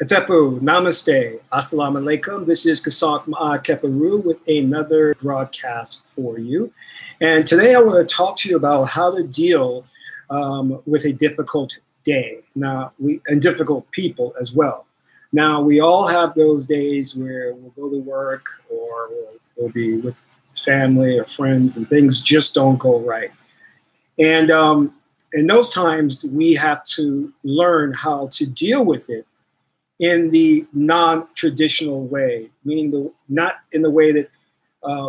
Hatepu, Namaste, Assalamu Alaikum. This is Kasak Ma'a Keparu with another broadcast for you. And today I want to talk to you about how to deal with a difficult day. Now, and difficult people as well. Now, we all have those days where we'll go to work or we'll be with family or friends and things just don't go right. And in those times, we have to learn how to deal with it in the non-traditional way, meaning not in the way that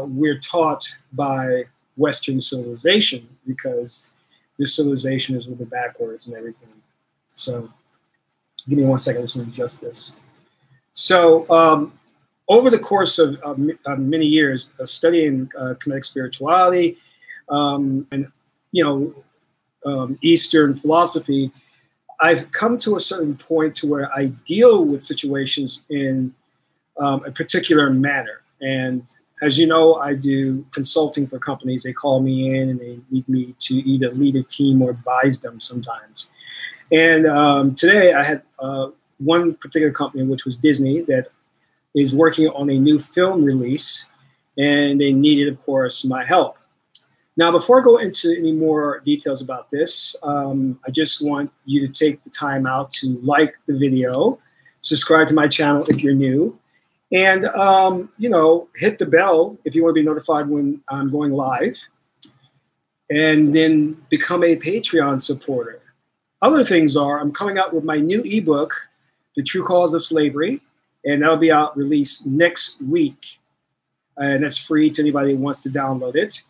we're taught by Western civilization, because this civilization is moving backwards and everything. So give me 1 second, I just want to adjust this. So over the course of many years of studying kinetic spirituality and Eastern philosophy, I've come to a certain point to where I deal with situations in a particular manner. And as you know, I do consulting for companies. They call me in and they need me to either lead a team or advise them sometimes. And today I had one particular company, which was Disney, that is working on a new film release. And they needed, of course, my help. Now, before I go into any more details about this, I just want you to take the time out to like the video, subscribe to my channel if you're new, and hit the bell if you want to be notified when I'm going live, and then become a Patreon supporter. Other things are, I'm coming out with my new ebook, The True Cause of Slavery, and that'll be out released next week, and that's free to anybody who wants to download it.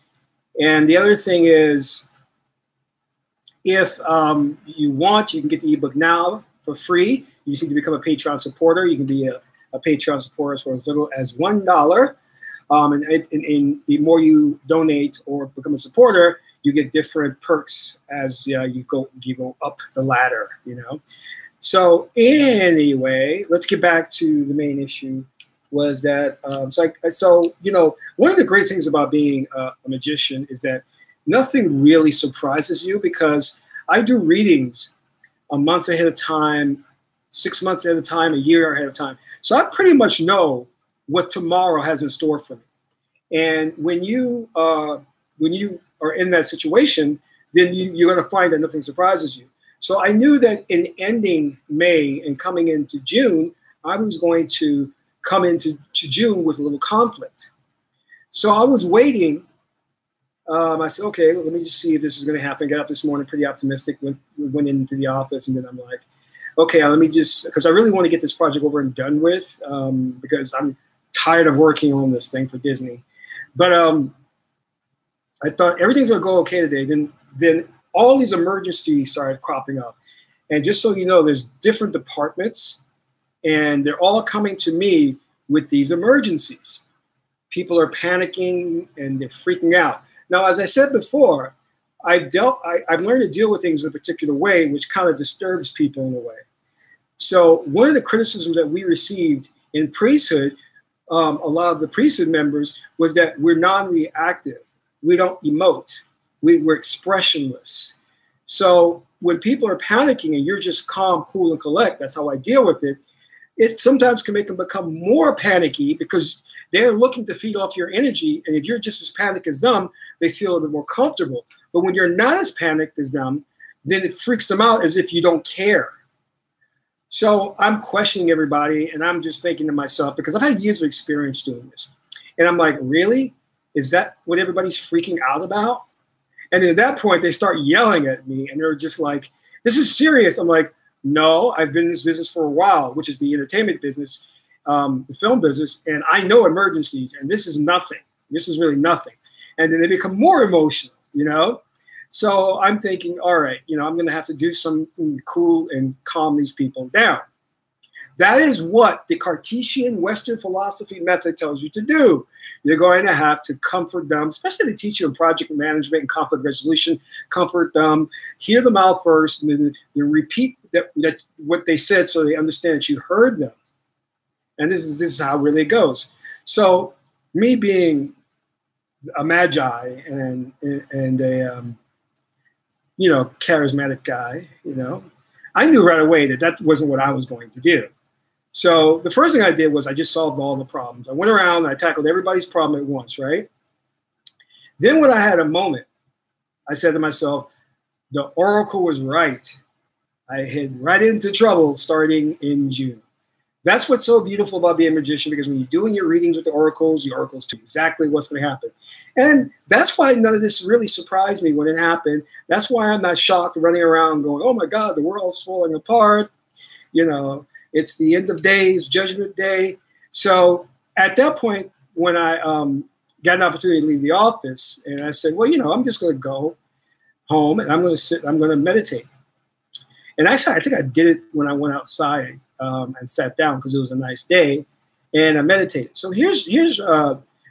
And the other thing is, if you want, you can get the ebook now for free. You just need to become a Patreon supporter. You can be a Patreon supporter for as little as $1. And the more you donate or become a supporter, you get different perks as you go up the ladder. So anyway, let's get back to the main issue. Was that one of the great things about being a magician is that nothing really surprises you, because I do readings a month ahead of time, 6 months ahead of time, a year ahead of time. So I pretty much know what tomorrow has in store for me. And when you are in that situation, then you're going to find that nothing surprises you. So I knew that in ending May and coming into June, I was going to come into June with a little conflict. So I was waiting. I said, okay, well, let me just see if this is going to happen. Got up this morning pretty optimistic, went into the office, and then I'm like, okay, let me just, because I really want to get this project over and done with, because I'm tired of working on this thing for Disney. But I thought everything's going to go okay today. Then all these emergencies started cropping up. And just so you know, there's different departments, and they're all coming to me with these emergencies. People are panicking and they're freaking out. Now, as I said before, I've learned to deal with things in a particular way, which kind of disturbs people in a way. So one of the criticisms that we received in priesthood, a lot of the priesthood members, was that we're non-reactive. We don't emote. We're expressionless. So when people are panicking and you're just calm, cool, and collect, that's how I deal with it. It sometimes can make them become more panicky because they're looking to feed off your energy. And if you're just as panicked as them, they feel a little bit more comfortable. But when you're not as panicked as them, then it freaks them out as if you don't care. So I'm questioning everybody, and I'm just thinking to myself, because I've had years of experience doing this. And I'm like, really? Is that what everybody's freaking out about? And then at that point, they start yelling at me, and they're just like, this is serious. I'm like, no, I've been in this business for a while, which is the entertainment business, the film business, and I know emergencies, and this is nothing. This is really nothing. And then they become more emotional, So I'm thinking, all right, I'm going to have to do something cool and calm these people down. That is what the Cartesian Western philosophy method tells you to do. You're going to have to comfort them, especially they teach you in project management and conflict resolution. Comfort them, hear them out first, and then repeat that what they said so they understand that you heard them. And this is how it really goes. So me being a magi and a charismatic guy, I knew right away that wasn't what I was going to do. So the first thing I did was I just solved all the problems. I went around and I tackled everybody's problem at once, right? Then when I had a moment, I said to myself, the oracle was right. I hit right into trouble starting in June. That's what's so beautiful about being a magician, because when you're doing your readings with the oracles tell you exactly what's going to happen. And that's why none of this really surprised me when it happened. That's why I'm not shocked running around going, oh my God, the world's falling apart. You know, it's the end of days, judgment day. So at that point, when I got an opportunity to leave the office, and I said, well, you know, I'm just going to go home and I'm going to sit, I'm going to meditate. And actually, I think I did it when I went outside and sat down because it was a nice day, and I meditated. So here's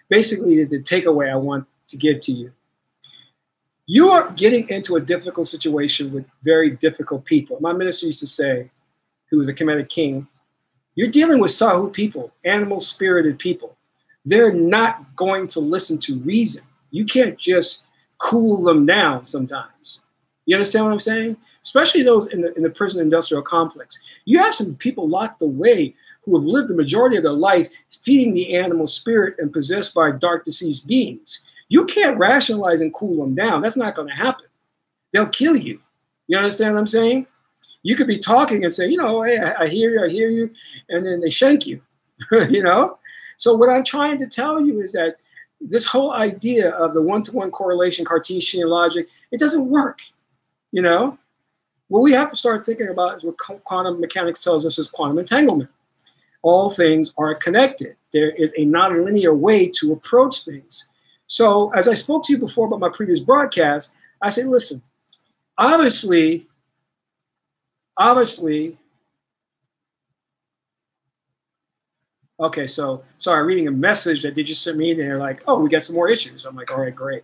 basically the takeaway I want to give to you. You are getting into a difficult situation with very difficult people. My minister used to say, who was a Kemetic king, you're dealing with Sahu people, animal-spirited people. They're not going to listen to reason. You can't just cool them down sometimes. You understand what I'm saying? Especially those in the prison industrial complex. You have some people locked away who have lived the majority of their life feeding the animal spirit and possessed by dark deceased beings. You can't rationalize and cool them down. That's not going to happen. They'll kill you. You understand what I'm saying? You could be talking and say, you know, hey, I hear you, and then they shank you, you know? So what I'm trying to tell you is that this whole idea of the one-to-one correlation, Cartesian logic, it doesn't work, you know? What we have to start thinking about is what quantum mechanics tells us is quantum entanglement. All things are connected. There is a nonlinear way to approach things. So as I spoke to you before about my previous broadcast, I said, listen, obviously, okay, so sorry, reading a message that they just sent me, and they're like, oh, we got some more issues. I'm like, all right, great.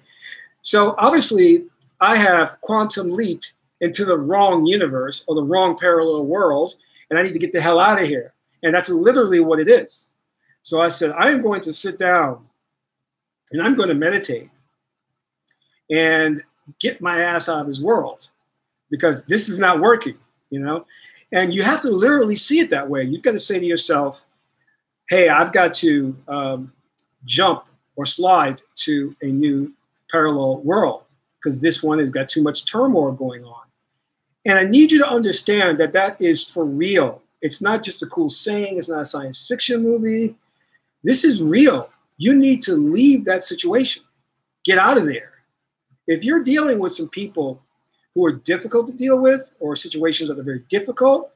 So obviously, I have quantum leaped into the wrong universe or the wrong parallel world, and I need to get the hell out of here. And that's literally what it is. So I said, I'm going to sit down and I'm going to meditate and get my ass out of this world, because this is not working, you know? And you have to literally see it that way. You've got to say to yourself, hey, I've got to jump or slide to a new parallel world because this one has got too much turmoil going on. And I need you to understand that that is for real. It's not just a cool saying. It's not a science fiction movie. This is real. You need to leave that situation. Get out of there. If you're dealing with some people who are difficult to deal with, or situations that are very difficult,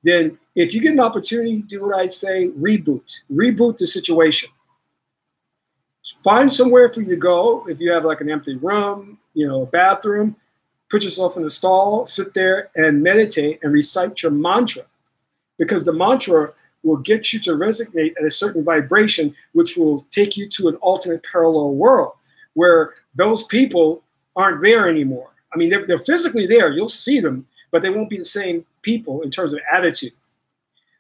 then if you get an opportunity to do what I'd say, reboot. Reboot the situation. Find somewhere for you to go. If you have like an empty room, you know, a bathroom, put yourself in a stall, sit there and meditate and recite your mantra, because the mantra will get you to resonate at a certain vibration, which will take you to an alternate parallel world where those people aren't there anymore. I mean, they're physically there. You'll see them, but they won't be the same people in terms of attitude.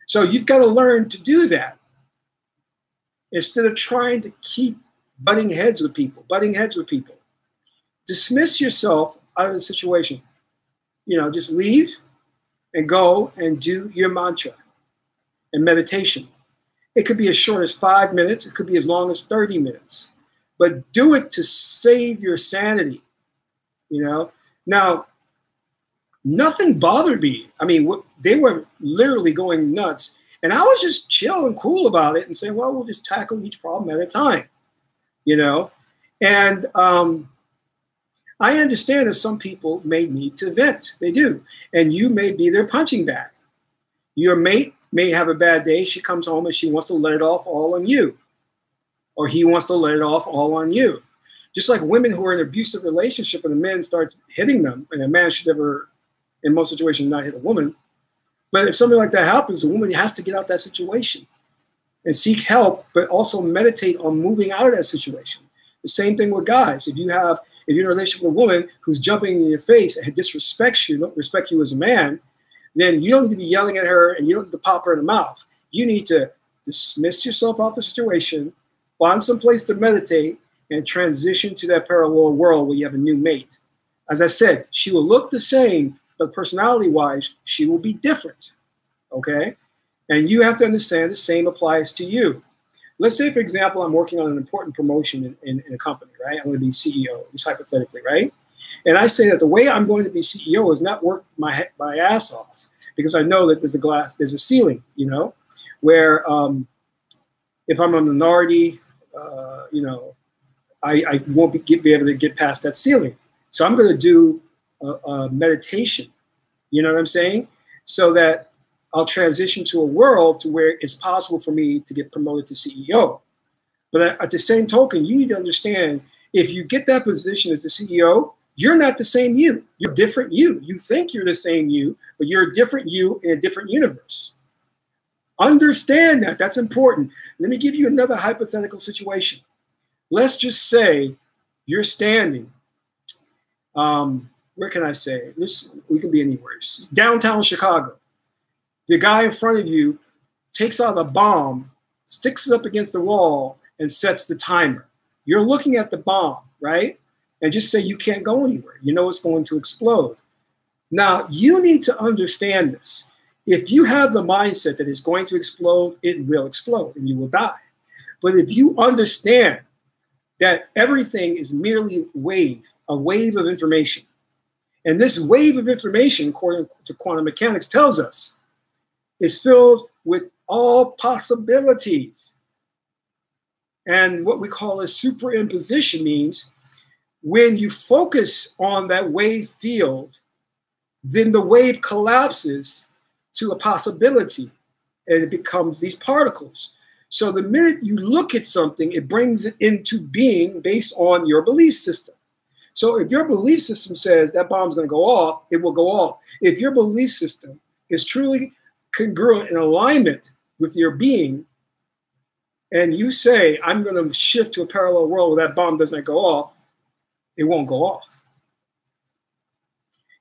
So you've got to learn to do that instead of trying to keep butting heads with people. Dismiss yourself out of the situation. You know, just leave and go and do your mantra and meditation. It could be as short as 5 minutes. It could be as long as 30 minutes. But do it to save your sanity, you know? Now, nothing bothered me. I mean, they were literally going nuts. And I was just chill and cool about it and saying, well, we'll just tackle each problem at a time, you know? And I understand that some people may need to vent. They do. And you may be their punching bag. Your mate may have a bad day. She comes home and she wants to let it off all on you. Or he wants to let it off all on you. Just like women who are in an abusive relationship and the men start hitting them, and a man should never, in most situations, not hit a woman. But if something like that happens, a woman has to get out that situation and seek help, but also meditate on moving out of that situation. The same thing with guys. If you're in a relationship with a woman who's jumping in your face and disrespects you, don't respect you as a man, then you don't need to be yelling at her and you don't need to pop her in the mouth. You need to dismiss yourself out the situation, find some place to meditate, and transition to that parallel world where you have a new mate. As I said, she will look the same, but personality-wise, she will be different, okay? And you have to understand the same applies to you. Let's say, for example, I'm working on an important promotion in a company, right? I'm going to be CEO, just hypothetically, right? And I say that the way I'm going to be CEO is not work my ass off, because I know that there's a ceiling, you know, where if I'm a minority, you know, I won't be able to get past that ceiling. So I'm going to do a meditation, you know what I'm saying? So that I'll transition to a world to where it's possible for me to get promoted to CEO. But at the same token, you need to understand, if you get that position as the CEO, you're not the same you. You're different you. You think you're the same you, but you're a different you in a different universe. Understand that. That's important. Let me give you another hypothetical situation. Let's just say you're standing, where can I say? We can be anywhere. Downtown Chicago. The guy in front of you takes out a bomb, sticks it up against the wall, and sets the timer. You're looking at the bomb, right? And just say you can't go anywhere. You know it's going to explode. Now, you need to understand this. If you have the mindset that it's going to explode, it will explode and you will die. But if you understand that everything is merely a wave of information, and this wave of information, according to quantum mechanics, tells us is filled with all possibilities. And what we call a superimposition means when you focus on that wave field, then the wave collapses to a possibility and it becomes these particles. So the minute you look at something, it brings it into being based on your belief system. So if your belief system says that bomb's going to go off, it will go off. If your belief system is truly congruent in alignment with your being, and you say, I'm going to shift to a parallel world where that bomb doesn't go off, it won't go off.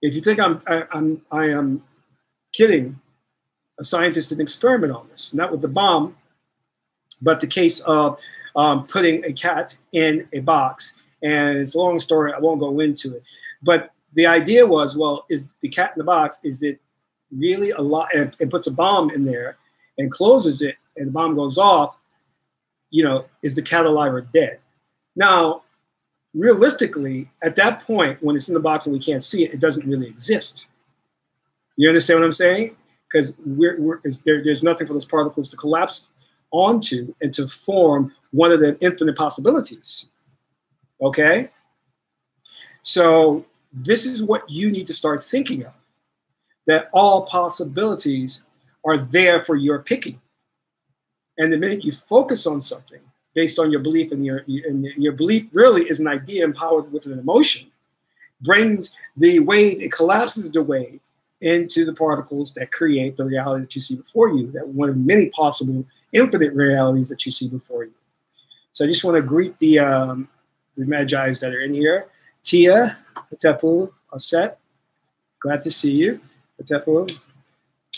If you think I am kidding, a scientist did an experiment on this, not with the bomb, but the case of putting a cat in a box. And it's a long story, I won't go into it. But the idea was, well, is the cat in the box, is it really a lot, and puts a bomb in there and closes it and the bomb goes off, you know, is the cat alive or dead? Now, realistically, at that point, when it's in the box and we can't see it, it doesn't really exist. You understand what I'm saying? Because there's nothing for those particles to collapse onto and to form one of the infinite possibilities. Okay? So this is what you need to start thinking of, that all possibilities are there for your picking. And the minute you focus on something based on your belief, and your belief really is an idea empowered with an emotion, brings the wave, it collapses the wave into the particles that create the reality that you see before you, that one of many possible infinite realities that you see before you. So I just want to greet the Magi's that are in here. Tia, Atepu, Aset, glad to see you. Atepu.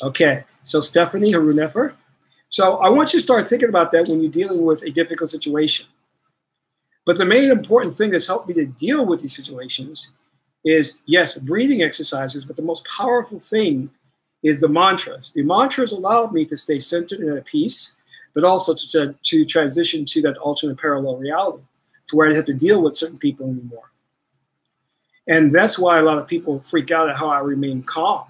Okay, so Stephanie Harunefer. So I want you to start thinking about that when you're dealing with a difficult situation. But the main important thing that's helped me to deal with these situations is, yes, breathing exercises, but the most powerful thing is the mantras. The mantras allowed me to stay centered and at peace, but also to transition to that alternate parallel reality, to where I didn't have to deal with certain people anymore. And that's why a lot of people freak out at how I remain calm.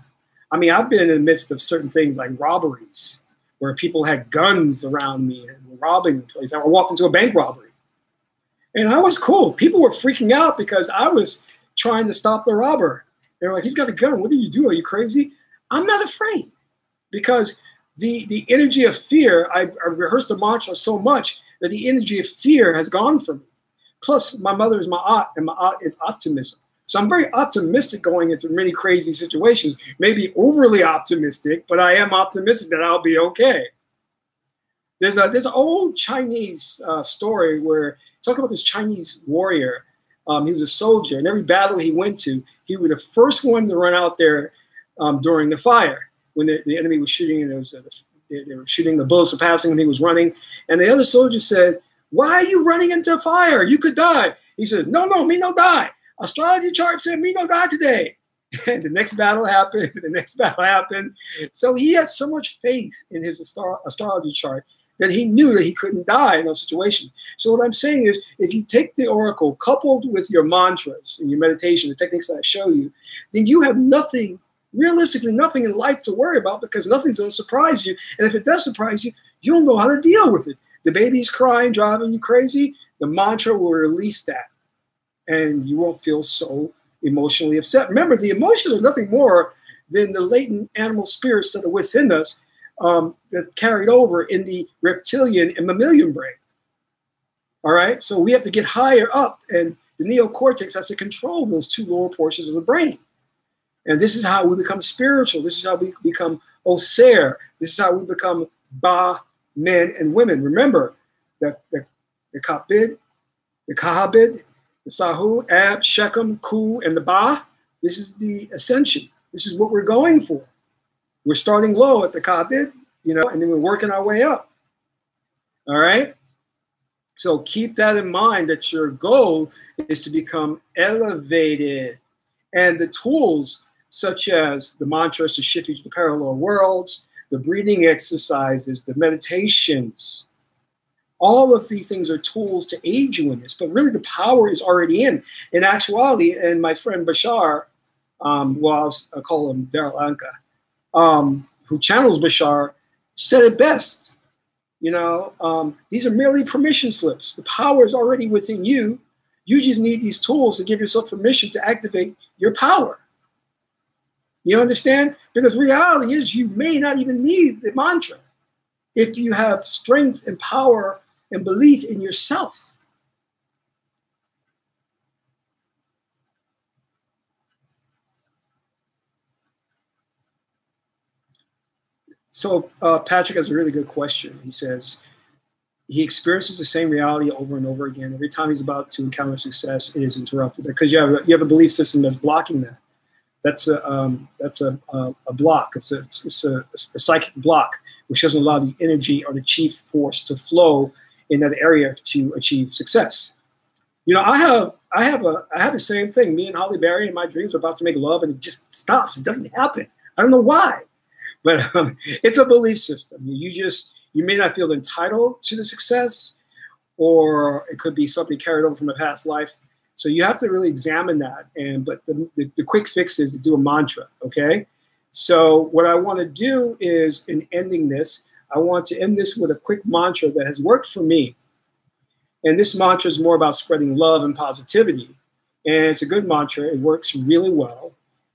I mean, I've been in the midst of certain things like robberies, where people had guns around me and were robbing the place. I walked into a bank robbery. And I was cool. People were freaking out because I was trying to stop the robber. They were like, he's got a gun. What do you do? Are you crazy? I'm not afraid, because the energy of fear, I rehearsed the mantra so much that the energy of fear has gone from me. Plus, my mother is my aunt, and my aunt is optimism. So I'm very optimistic going into many crazy situations, maybe overly optimistic, but I am optimistic that I'll be okay. There's an old Chinese story where, talk about this Chinese warrior. He was a soldier, and every battle he went to, he was the first one to run out there during the fire. When the enemy was shooting, and they were shooting, the bullets were passing, and he was running. And the other soldier said, "Why are you running into fire? You could die." He said, "No, me no die. Astrology chart said me no die today." And the next battle happened, and the next battle happened. So he had so much faith in his astrology chart that he knew that he couldn't die in those situations. So what I'm saying is, if you take the oracle coupled with your mantras and your meditation, the techniques that I show you, then you have nothing, realistically nothing in life to worry about, because nothing's going to surprise you. And if it does surprise you, you don't know how to deal with it. The baby's crying, driving you crazy, the mantra will release that, and you won't feel so emotionally upset. Remember, the emotions are nothing more than the latent animal spirits that are within us, that carried over in the reptilian and mammalian brain. All right, so we have to get higher up, and the neocortex has to control those two lower portions of the brain. And this is how we become spiritual. This is how we become Oser. This is how we become Ba, men and women. Remember that the Kapid, the Kahabid, the Sahu, Ab, Shechem, Ku, and the Ba. This is the ascension. This is what we're going for. We're starting low at the Kabid, you know, and then we're working our way up. All right? So keep that in mind, that your goal is to become elevated. And the tools, such as the mantras to shift you to the parallel worlds, the breathing exercises, the meditations, all of these things are tools to aid you in this. But really the power is already in. In actuality, and my friend Bashar, well, I'll call him Daryl Anka, who channels Bashar, said it best. You know, these are merely permission slips. The power is already within you. You just need these tools to give yourself permission to activate your power. You understand? Because reality is, you may not even need the mantra if you have strength and power and belief in yourself. So Patrick has a really good question. He says he experiences the same reality over and over again. Every time he's about to encounter success, it is interrupted because you have a belief system that's blocking that. That's a block. It's a psychic block, which doesn't allow the energy or the chief force to flow in that area to achieve success. You know, I have the same thing. Me and Holly Berry in my dreams are about to make love, and it just stops. It doesn't happen. I don't know why. But it's a belief system. You may not feel entitled to the success, or it could be something carried over from a past life. So you have to really examine that. But the quick fix is to do a mantra, okay? So what I want to do is, in ending this, I want to end this with a quick mantra that has worked for me. And this mantra is more about spreading love and positivity. And it's a good mantra. It works really well.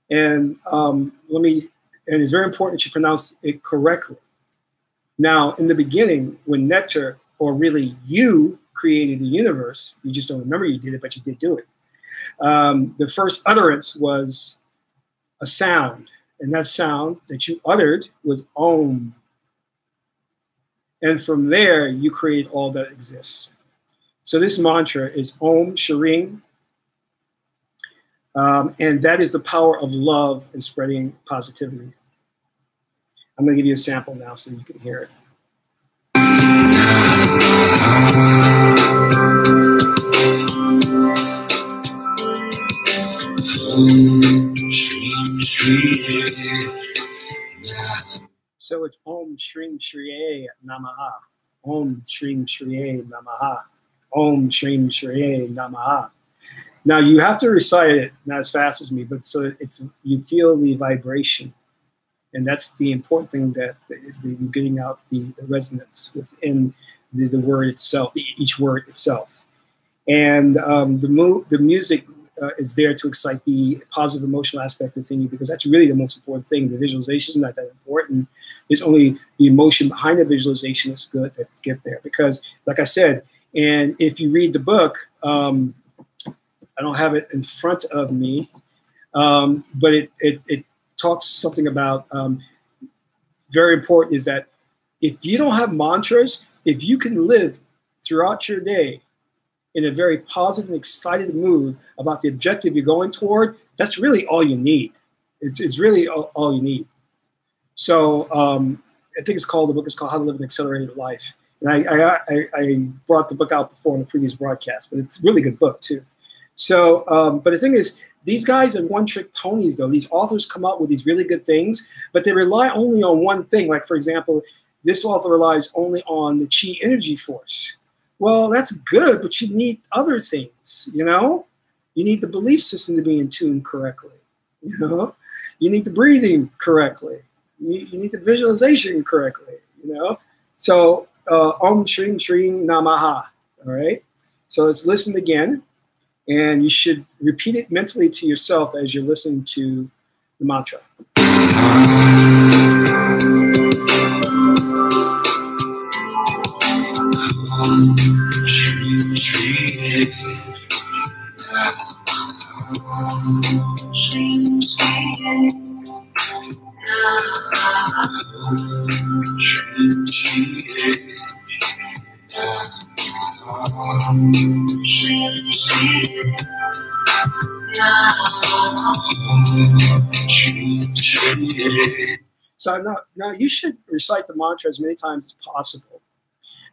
And and it's very important that you pronounce it correctly. Now, in the beginning, when Nectar, or really you, created the universe, you just don't remember you did it, but you did do it. The first utterance was a sound, and that sound that you uttered was Om. And from there, you create all that exists. So this mantra is Om Shireen, and that is the power of love and spreading positivity. I'm going to give you a sample now so you can hear it. So it's Om Shrim Shriye Namaha. Om Shrim Shriye Namaha. Om Shrim Shriye Namaha. Now you have to recite it not as fast as me, but so you feel the vibration, and that's the important thing, that you're getting out the resonance within the word itself, each word itself, and the music is there to excite the positive emotional aspect within you, because that's really the most important thing. The visualization is not that important. It's only the emotion behind the visualization that's good to get there, because, like I said, and if you read the book. I don't have it in front of me, but it talks something about, very important, is that if you don't have mantras, if you can live throughout your day in a very positive and excited mood about the objective you're going toward, that's really all you need. It's really all you need. So I think the book is called How to Live an Accelerated Life. And I brought the book out before in the previous broadcast, but it's a really good book too. So, but the thing is, these guys are one-trick ponies, though. These authors come up with these really good things, but they rely only on one thing. Like, for example, this author relies only on the chi energy force. Well, that's good, but you need other things, you know? You need the belief system to be in tune correctly, you know? You need the breathing correctly. You need the visualization correctly, you know? So, Om Shrim Shrim Namaha, all right? So let's listen again. And you should repeat it mentally to yourself as you're listening to the mantra. So now you should recite the mantra as many times as possible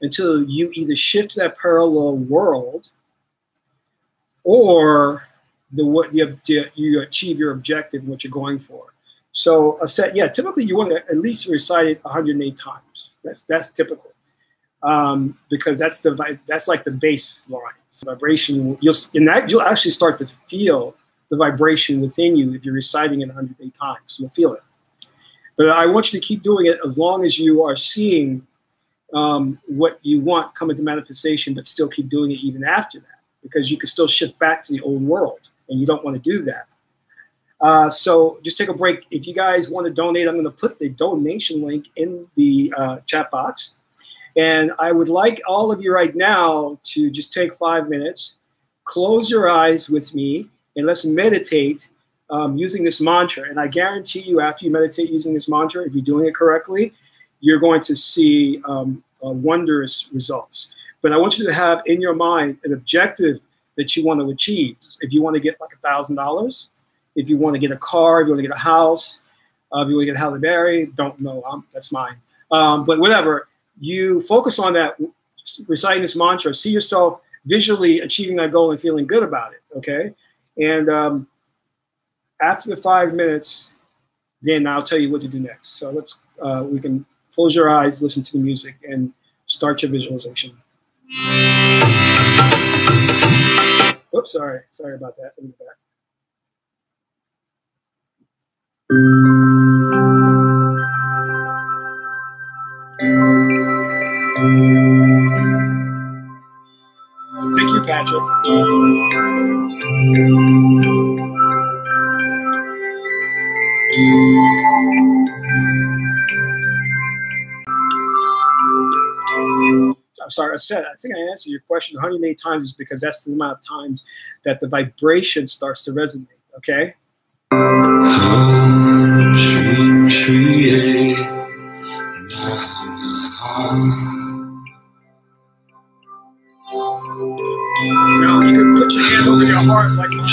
until you either shift to that parallel world or you achieve your objective, what you're going for. So typically you want to at least recite it 108 times. That's typical, because that's like the baseline. So vibration, you'll actually start to feel the vibration within you if you're reciting it 108 times. You'll feel it. But I want you to keep doing it as long as you are seeing what you want come into manifestation, but still keep doing it even after that, because you can still shift back to the old world, and you don't want to do that. So just take a break. If you guys want to donate, I'm going to put the donation link in the chat box. And I would like all of you right now to just take 5 minutes, close your eyes with me, and let's meditate using this mantra. And I guarantee you, after you meditate using this mantra, if you're doing it correctly, you're going to see wondrous results. But I want you to have in your mind an objective that you want to achieve. If you want to get like $1,000, if you want to get a car, if you want to get a house, if you want to get a Halle Berry, don't know, that's mine. But whatever, you focus on that, reciting this mantra, see yourself visually achieving that goal and feeling good about it, okay? And after the 5 minutes, then I'll tell you what to do next. So let's, we can close your eyes, listen to the music, and start your visualization. Oops, sorry about that. Let me go back. Thank you, Patrick. I'm sorry, I think I answered your question 108 times because that's the amount of times that the vibration starts to resonate, okay? Now you can put your hand over your heart like mine.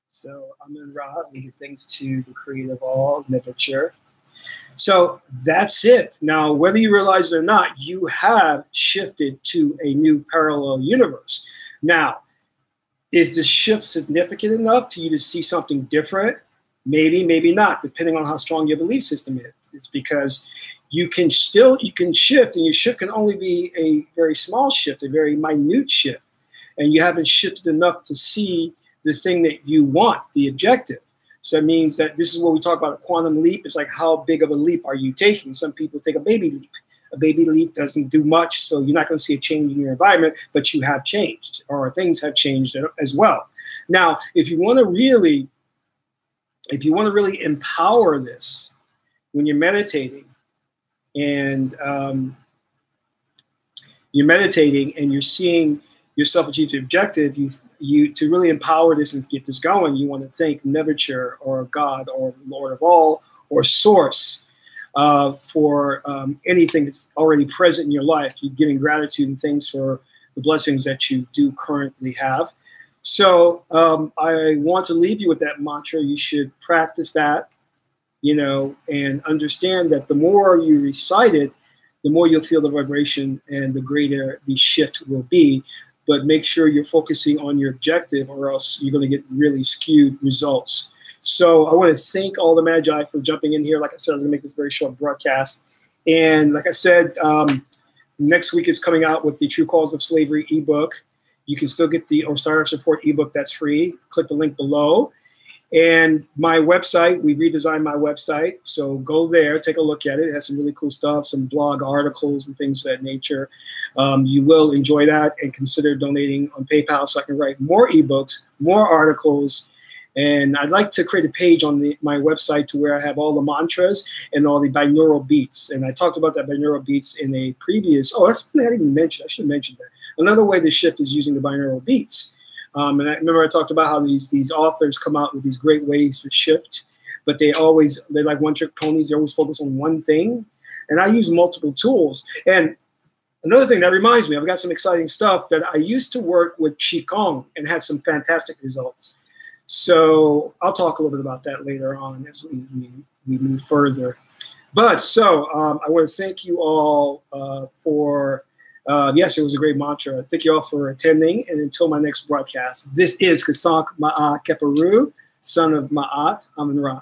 So Amun-Ra, we give thanks to the creator of all, literature. So that's it. Now, whether you realize it or not, you have shifted to a new parallel universe. Now, is the shift significant enough to you to see something different? Maybe, maybe not, depending on how strong your belief system is. It's because you can shift, and your shift can only be a very small shift, a very minute shift. And you haven't shifted enough to see the thing that you want, the objective. So that means that this is what we talk about, a quantum leap. It's like, how big of a leap are you taking? Some people take a baby leap. A baby leap doesn't do much, so you're not going to see a change in your environment, but you have changed, or things have changed as well. Now, if you want to really empower this when you're meditating, and you're seeing yourself achieve the objective, you to really empower this and get this going, you want to thank Neverture or God or Lord of all or Source for anything that's already present in your life. You're giving gratitude and thanks for the blessings that you do currently have. So I want to leave you with that mantra. You should practice that, and understand that the more you recite it, the more you'll feel the vibration and the greater the shift will be. But make sure you're focusing on your objective, or else you're going to get really skewed results. So I want to thank all the Magi for jumping in here. Like I said, I was going to make this a very short broadcast. And like I said, next week is coming out with the True Cause of Slavery ebook. You can still get the Osiris Report ebook that's free. Click the link below. And my website, we redesigned my website. So go there, take a look at it. It has some really cool stuff, some blog articles and things of that nature. You will enjoy that, and consider donating on PayPal so I can write more ebooks, more articles. And I'd like to create a page on my website to where I have all the mantras and all the binaural beats. And I talked about that binaural beats in a previous, that's something I didn't even mention. I should have mentioned that. Another way to shift is using the binaural beats. And I remember I talked about how these authors come out with these great ways to shift, but they're like one-trick ponies. They always focus on one thing. And I use multiple tools. And another thing that reminds me, I've got some exciting stuff that I used to work with Qigong and had some fantastic results. So I'll talk a little bit about that later on as we move further. But so I want to thank you all for, yes, it was a great mantra. Thank you all for attending. And until my next broadcast, this is Kasank Ma'at Keperu, son of Ma'at Amun-Ra.